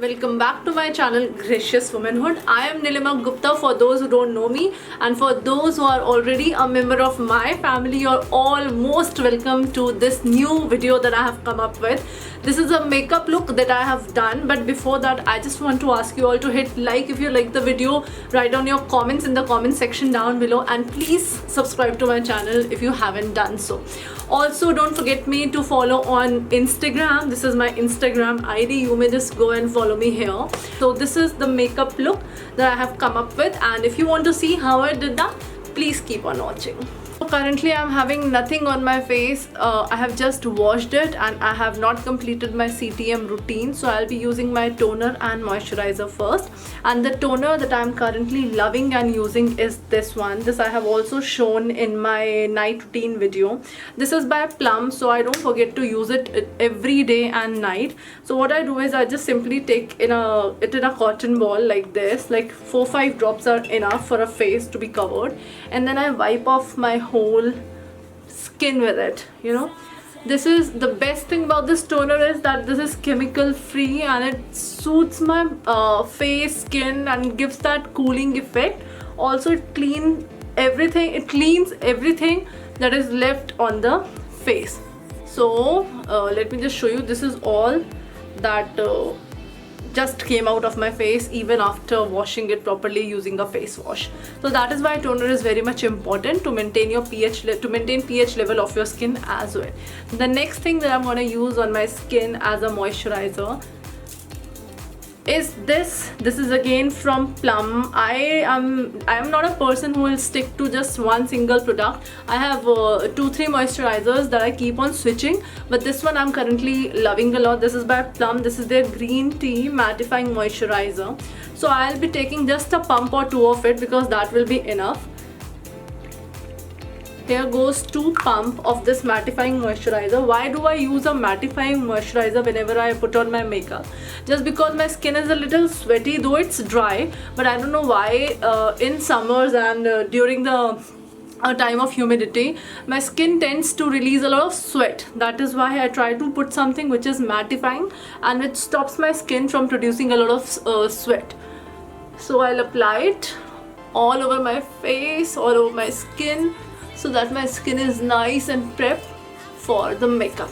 Welcome back to my channel Gracious Womanhood. I am Nilima Gupta for those who don't know me, and for those who are already a member of my family, you're all most welcome to this new video that I have come up with. This is a makeup look that I have done, but before that I just want to ask you all to hit like if you like the video, write down your comments in the comment section down below, and please subscribe to my channel if you haven't done so. Also, don't forget me to follow on Instagram. This is my Instagram ID. You may just go and follow me here. So this is the makeup look that I have come up with, and if you want to see how I did that, please keep on watching. Currently I'm having nothing on my face. I have just washed it and I have not completed my CTM routine, so I'll be using my toner and moisturizer first. And the toner that I'm currently loving and using is this one. This I have also shown in my night routine video. This is by Plum, so I don't forget to use it every day and night. So what I do is I just simply take it in a cotton ball like this, like 4-5 drops are enough for a face to be covered, and then I wipe off my whole skin with it. This is the best thing about this toner, is that this is chemical free and it suits my face, skin, and gives that cooling effect. Also it cleans everything that is left on the face. So let me just show you. This is all that just came out of my face even after washing it properly using a face wash. So that is why toner is very much important to maintain your pH level of your skin as well. The next thing that I'm going to use on my skin as a moisturizer is this. This is again from Plum. I am not a person who will stick to just one single product. I have 2-3 moisturizers that I keep on switching, but this one I'm currently loving a lot. This is by Plum. This is their green tea mattifying moisturizer. So I'll be taking just a pump or 2 of it because that will be enough. Here goes 2 pump of this mattifying moisturizer. Why do I use a mattifying moisturizer whenever I put on my makeup? Just because my skin is a little sweaty, though it's dry, but I don't know why in summers and during the time of humidity, my skin tends to release a lot of sweat. That is why I try to put something which is mattifying and which stops my skin from producing a lot of sweat. So I'll apply it all over my face, all over my skin, so that my skin is nice and prepped for the makeup.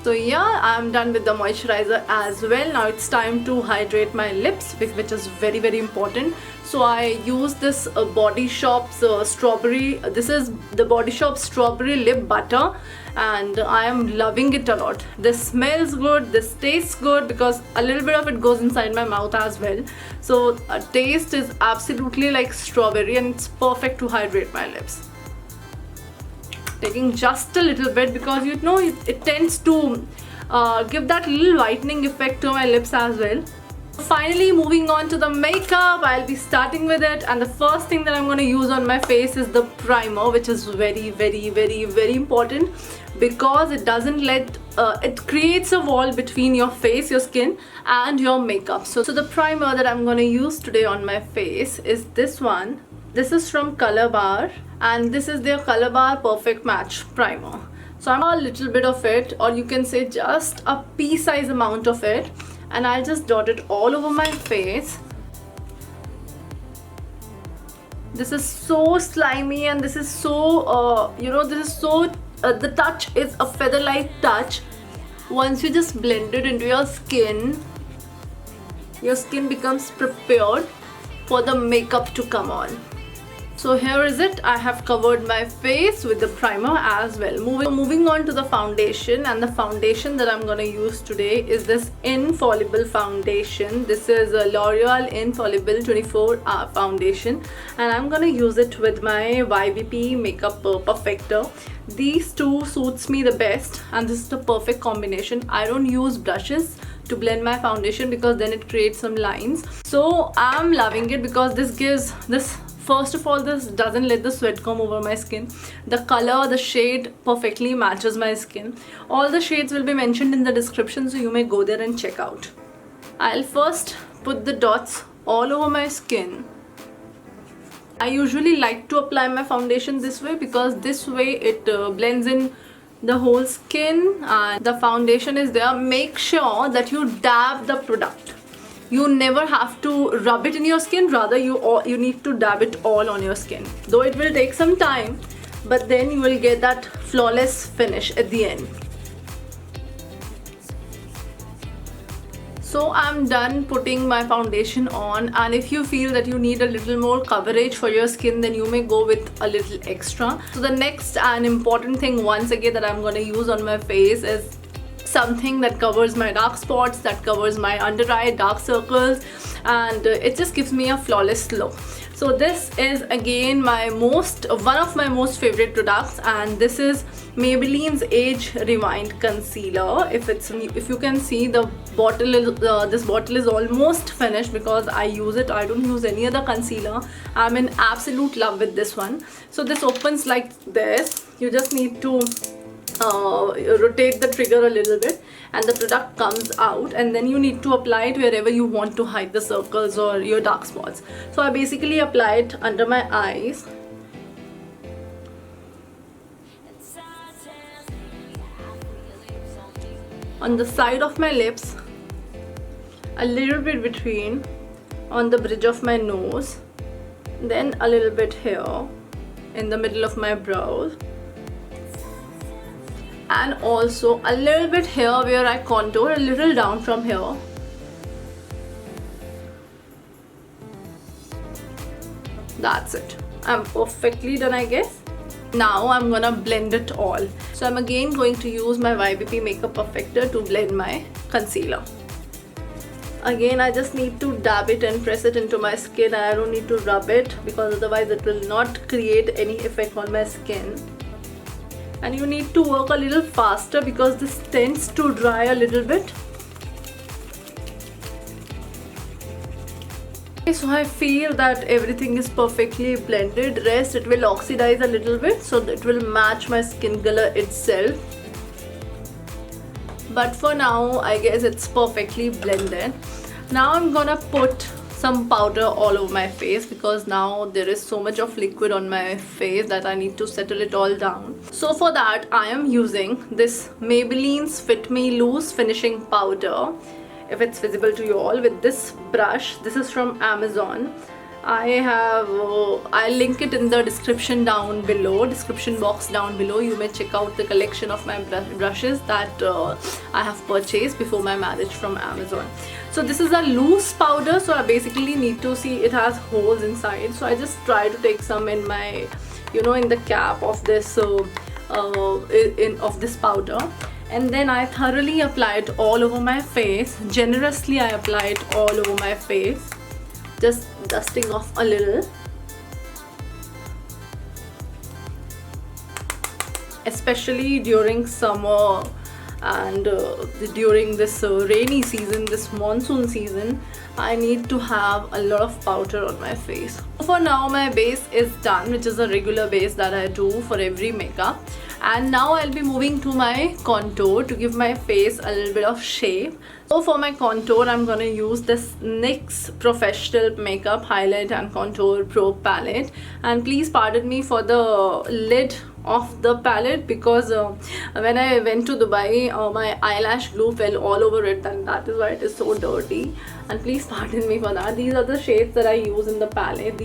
So yeah, I'm done with the moisturizer as well. Now it's time to hydrate my lips, which is very important. So I use this Body Shop's strawberry. This is the Body Shop strawberry lip butter, and I am loving it a lot. This smells good, this tastes good because a little bit of it goes inside my mouth as well. So taste is absolutely like strawberry, and it's perfect to hydrate my lips. Taking just a little bit because it tends to give that little whitening effect to my lips as well. Finally, moving on to the makeup, I'll be starting with it, and the first thing that I'm going to use on my face is the primer, which is very important because it doesn't let it creates a wall between your face, your skin, and your makeup. So the primer that I'm going to use today on my face is this one. This is from Color Bar, and this is their Color Bar Perfect Match Primer. So I'm a little bit of it, or you can say just a pea-size amount of it, and I'll just dot it all over my face. This is so slimy, and this is so the touch is a feather-like touch. Once you just blend it into your skin becomes prepared for the makeup to come on. So here is it. I have covered my face with the primer as well. Moving on to the foundation, and the foundation that I'm going to use today is this Infallible foundation. This is a L'Oreal Infallible 24-hour foundation, and I'm going to use it with my YBP Makeup Perfector. These two suits me the best, and this is the perfect combination. I don't use brushes to blend my foundation because then it creates some lines. So I'm loving it because first of all, this doesn't let the sweat come over my skin. The color, the shade perfectly matches my skin. All the shades will be mentioned in the description, so you may go there and check out. I'll first put the dots all over my skin. I usually like to apply my foundation this way because this way it blends in the whole skin and the foundation is there. Make sure that you dab the product. you never have to rub it in your skin, rather you need to dab it all on your skin. Though it will take some time, but then you will get that flawless finish at the end. So I'm done putting my foundation on, and if you feel that you need a little more coverage for your skin, then you may go with a little extra. So the next and important thing once again that I'm going to use on my face is something that covers my dark spots, that covers my under eye, dark circles, and it just gives me a flawless look. So this is again one of my most favorite products, and this is Maybelline's Age Rewind Concealer. If you can see, the bottle is this bottle is almost finished because I use it. I don't use any other concealer. I'm in absolute love with this one. So this opens like this. You just need to rotate the trigger a little bit and the product comes out, and then you need to apply it wherever you want to hide the circles or your dark spots. So I basically apply it under my eyes, on the side of my lips, a little bit between, on the bridge of my nose, then a little bit here in the middle of my brows, and also a little bit here where I contour, a little down from here. That's it. I'm perfectly done, I guess. Now I'm gonna blend it all. So I'm again going to use my YBP Makeup Perfector to blend my concealer. Again, I just need to dab it and press it into my skin. I don't need to rub it because otherwise it will not create any effect on my skin. And you need to work a little faster because this tends to dry a little bit. Okay, so I feel that everything is perfectly blended. Rest, it will oxidize a little bit so that it will match my skin color itself. But for now, I guess it's perfectly blended. Now I'm gonna put some powder all over my face because now there is so much of liquid on my face that I need to settle it all down. So for that, I am using this Maybelline's Fit Me Loose Finishing Powder, if it's visible to you all, with this brush. This is from Amazon. I'll link it in the description box down below. You may check out the collection of my brushes that I have purchased before my marriage from Amazon. So this is a loose powder, so I basically need to see it has holes inside. So I just try to take some in my, in the cap of this of this powder, and then I thoroughly apply it all over my face. Generously I apply it all over my face, just dusting off a little. Especially during summer and during this rainy season, this monsoon season, I need to have a lot of powder on my face. For now, my base is done, which is a regular base that I do for every makeup. And now I'll be moving to my contour to give my face a little bit of shape. So for my contour, I'm gonna use this NYX Professional Makeup Highlight and Contour Pro palette. And please pardon me for the lid of the palette because when I went to Dubai, my eyelash glue fell all over it, and that is why it is so dirty. And please pardon me for that. These are the shades that I use in the palette.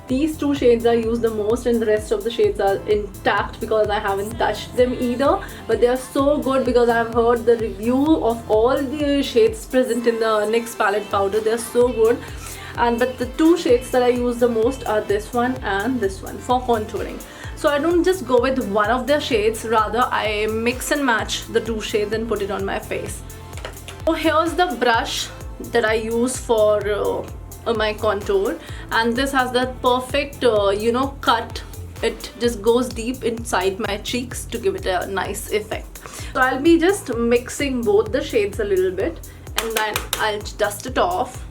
These two shades I use the most, and the rest of the shades are intact because I haven't touched them either. But they are so good because I've heard the review of all the shades present in the NYX palette powder. They're so good. But the two shades that I use the most are this one and this one for contouring. So I don't just go with one of the shades, rather I mix and match the two shades and put it on my face. So here's the brush that I use for my contour, and this has that perfect cut. It just goes deep inside my cheeks to give it a nice effect. So I'll be just mixing both the shades a little bit, and then I'll dust it off.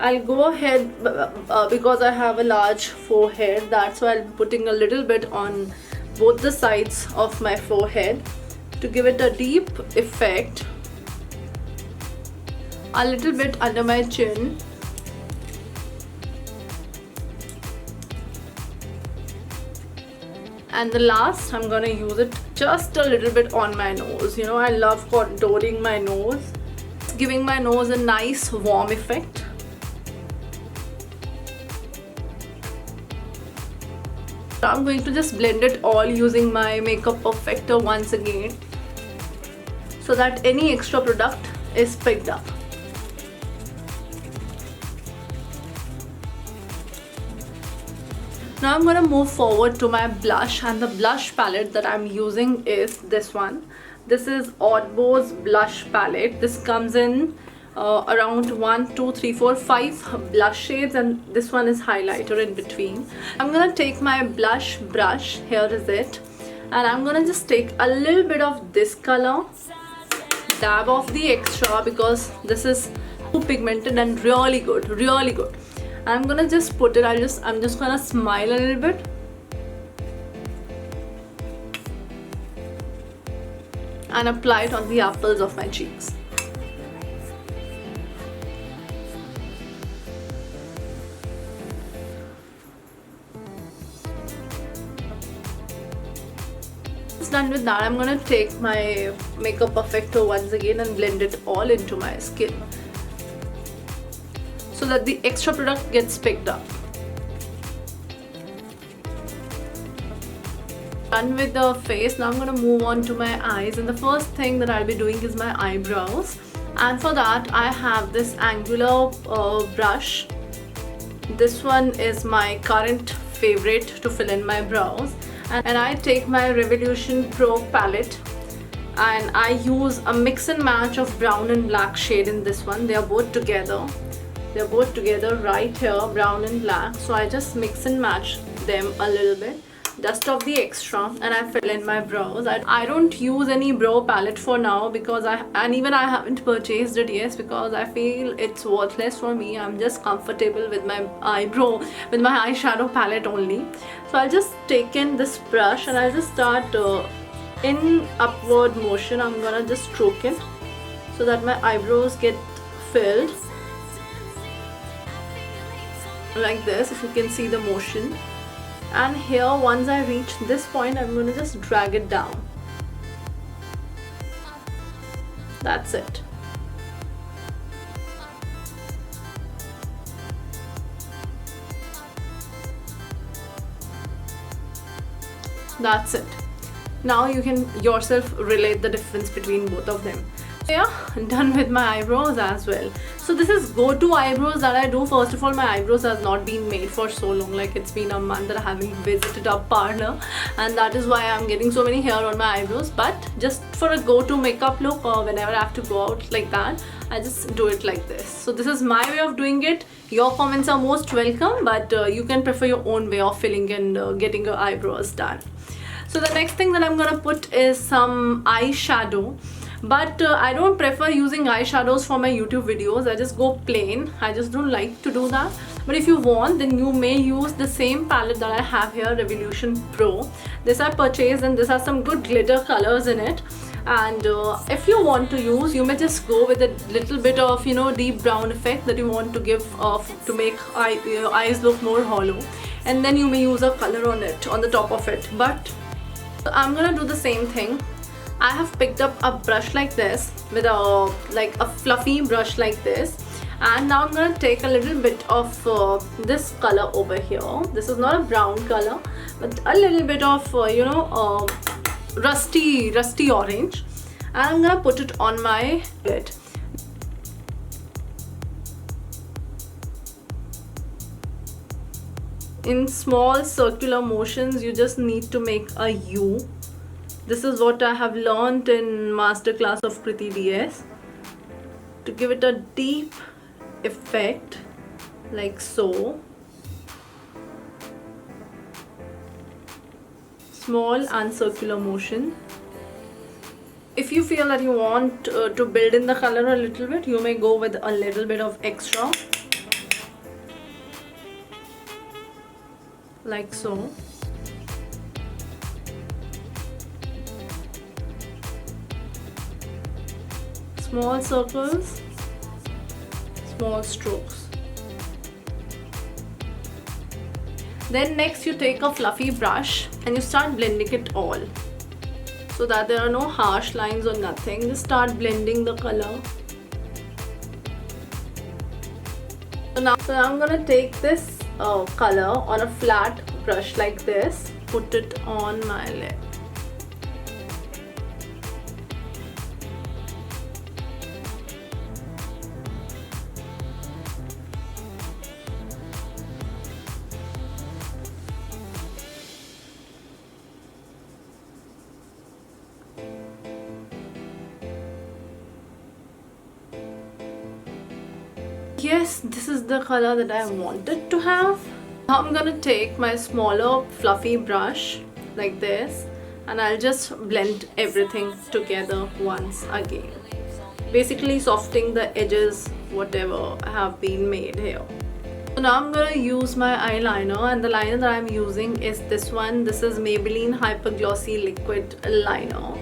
I'll go ahead because I have a large forehead, that's why I'll be putting a little bit on both the sides of my forehead to give it a deep effect. A little bit under my chin. And the last, I'm gonna use it just a little bit on my nose. You know, I love contouring my nose, giving my nose a nice warm effect. I'm going to just blend it all using my Makeup Perfector once again, so that any extra product is picked up. Now I'm going to move forward to my blush, and the blush palette that I'm using is this one. This is Oddbo's blush palette. This comes in around 1, 2, 3, 4, 5 blush shades, and this one is highlighter in between. I'm going to take my blush brush, here is it, and I'm going to just take a little bit of this color, dab off the extra because this is too pigmented and really good, really good. I'm gonna just put it, I'm just gonna smile a little bit and apply it on the apples of my cheeks. Done with that, I'm gonna take my Makeup Perfector once again and blend it all into my skin, so that the extra product gets picked up. Done with the face, now I'm going to move on to my eyes, and the first thing that I'll be doing is my eyebrows, and for that I have this angular brush. This one is my current favorite to fill in my brows, and I take my Revolution Pro palette and I use a mix and match of brown and black shade in this one. They are both together. They're both together right here, brown and black. So I just mix and match them a little bit, dust off the extra, and I fill in my brows. I don't use any brow palette for now because I haven't purchased it yet because I feel it's worthless for me. I'm just comfortable with my eyeshadow palette only. So I'll just take in this brush and I'll just start in upward motion. I'm gonna just stroke it so that my eyebrows get filled like this, if you can see the motion. And here, once I reach this point, I'm going to just drag it down. That's it. That's it. Now you can yourself relate the difference between both of them. So yeah, done with my eyebrows as well. So this is go-to eyebrows that I do. First of all, my eyebrows has not been made for so long, like it's been a month that I haven't visited a parlor, and that is why I'm getting so many hair on my eyebrows. But just for a go-to makeup look, or whenever I have to go out like that, I just do it like this. So this is my way of doing it. Your comments are most welcome, but you can prefer your own way of filling and getting your eyebrows done. So the next thing that I'm gonna put is some eyeshadow. But I don't prefer using eyeshadows for my YouTube videos. I just go plain. I just don't like to do that. But if you want, then you may use the same palette that I have here, Revolution Pro. This I purchased, and this has some good glitter colors in it. And if you want to use, you may just go with a little bit of, you know, deep brown effect that you want to give to make your eyes look more hollow. And then you may use a color on it, on the top of it. But I'm gonna do the same thing. I have picked up a brush like this, with a fluffy brush like this, and now I'm gonna take a little bit of this color over here. This is not a brown color, but a little bit of rusty orange, and I'm gonna put it on my lid. In small circular motions, you just need to make a U. This is what I have learned in Masterclass of Kriti DS, to give it a deep effect, like so. Small and circular motion. If you feel that you want to build in the color a little bit, you may go with a little bit of extra. like so. Small circles, small strokes. Then next you take a fluffy brush and you start blending it all, so that there are no harsh lines or nothing. Just start blending the color. So now I'm gonna take this color on a flat brush like this, put it on my lip. Yes, this is the color that I wanted to have. Now I'm gonna take my smaller fluffy brush like this and I'll just blend everything together once again, basically softening the edges whatever have been made here. So now I'm gonna use my eyeliner, and the liner that I'm using is this one. This is Maybelline Hyper Glossy Liquid Liner.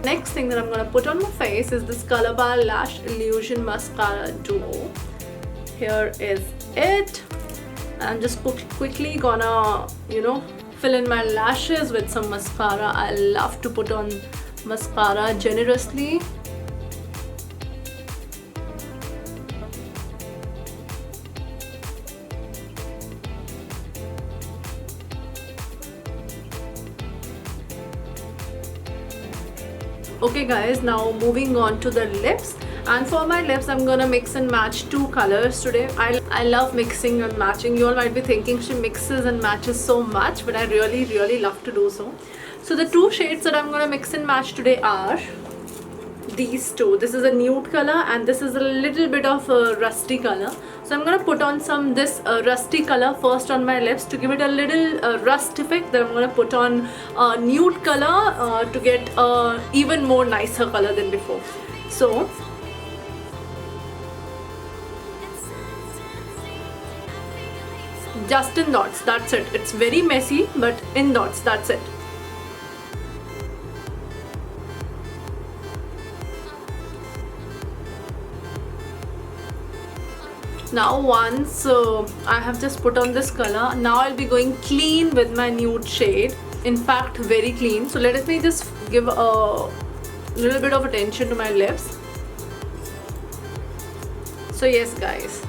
Next thing that I'm gonna put on my face is this Colorbar Lash Illusion Mascara Duo. Here is it. I'm just quickly gonna, fill in my lashes with some mascara. I love to put on mascara generously. Okay guys, now moving on to the lips. And for my lips, I'm gonna mix and match two colors today. I love mixing and matching. You all might be thinking she mixes and matches so much, but I really love to do so. So the two shades that I'm gonna mix and match today are these two. This is a nude color and this is a little bit of a rusty color. So I'm gonna put on this rusty color first on my lips to give it a little rust effect. Then I'm gonna put on a nude color to get a even more nicer color than before. So just in dots, that's it. It's very messy, but in dots, that's it. Now once I have just put on this color, now I'll be going clean with my nude shade. In fact, very clean. So let me just give a little bit of attention to my lips. So yes guys,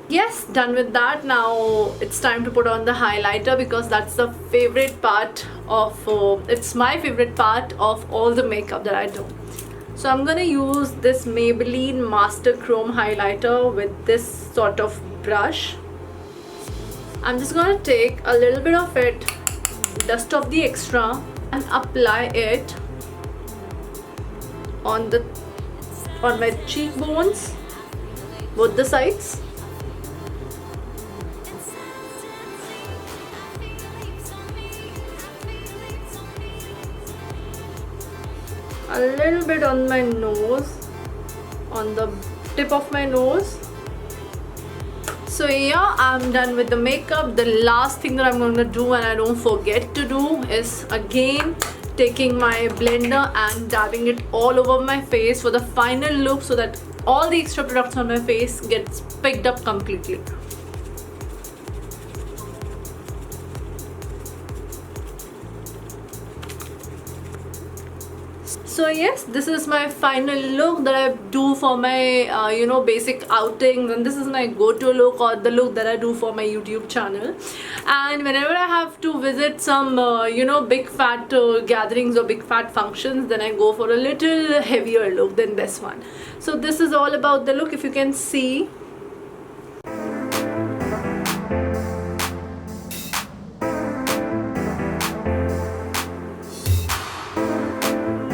yes, done with that. Now it's time to put on the highlighter, because that's the favorite part of it's my favorite part of all the makeup that I do. So I'm gonna use this Maybelline Master Chrome highlighter with this sort of brush. I'm just gonna take a little bit of it, dust off the extra, and apply it on my cheekbones, both the sides. A little bit on my nose, on the tip of my nose. So yeah, I'm done with the makeup. The last thing that I'm going to do, and I don't forget to do, is again taking my blender and dabbing it all over my face for the final look, so that all the extra products on my face gets picked up completely. So yes, this is my final look that I do for my basic outings, and this is my go-to look, or the look that I do for my YouTube channel. And whenever I have to visit some big fat gatherings or big fat functions, then I go for a little heavier look than this one. So this is all about the look. If you can see,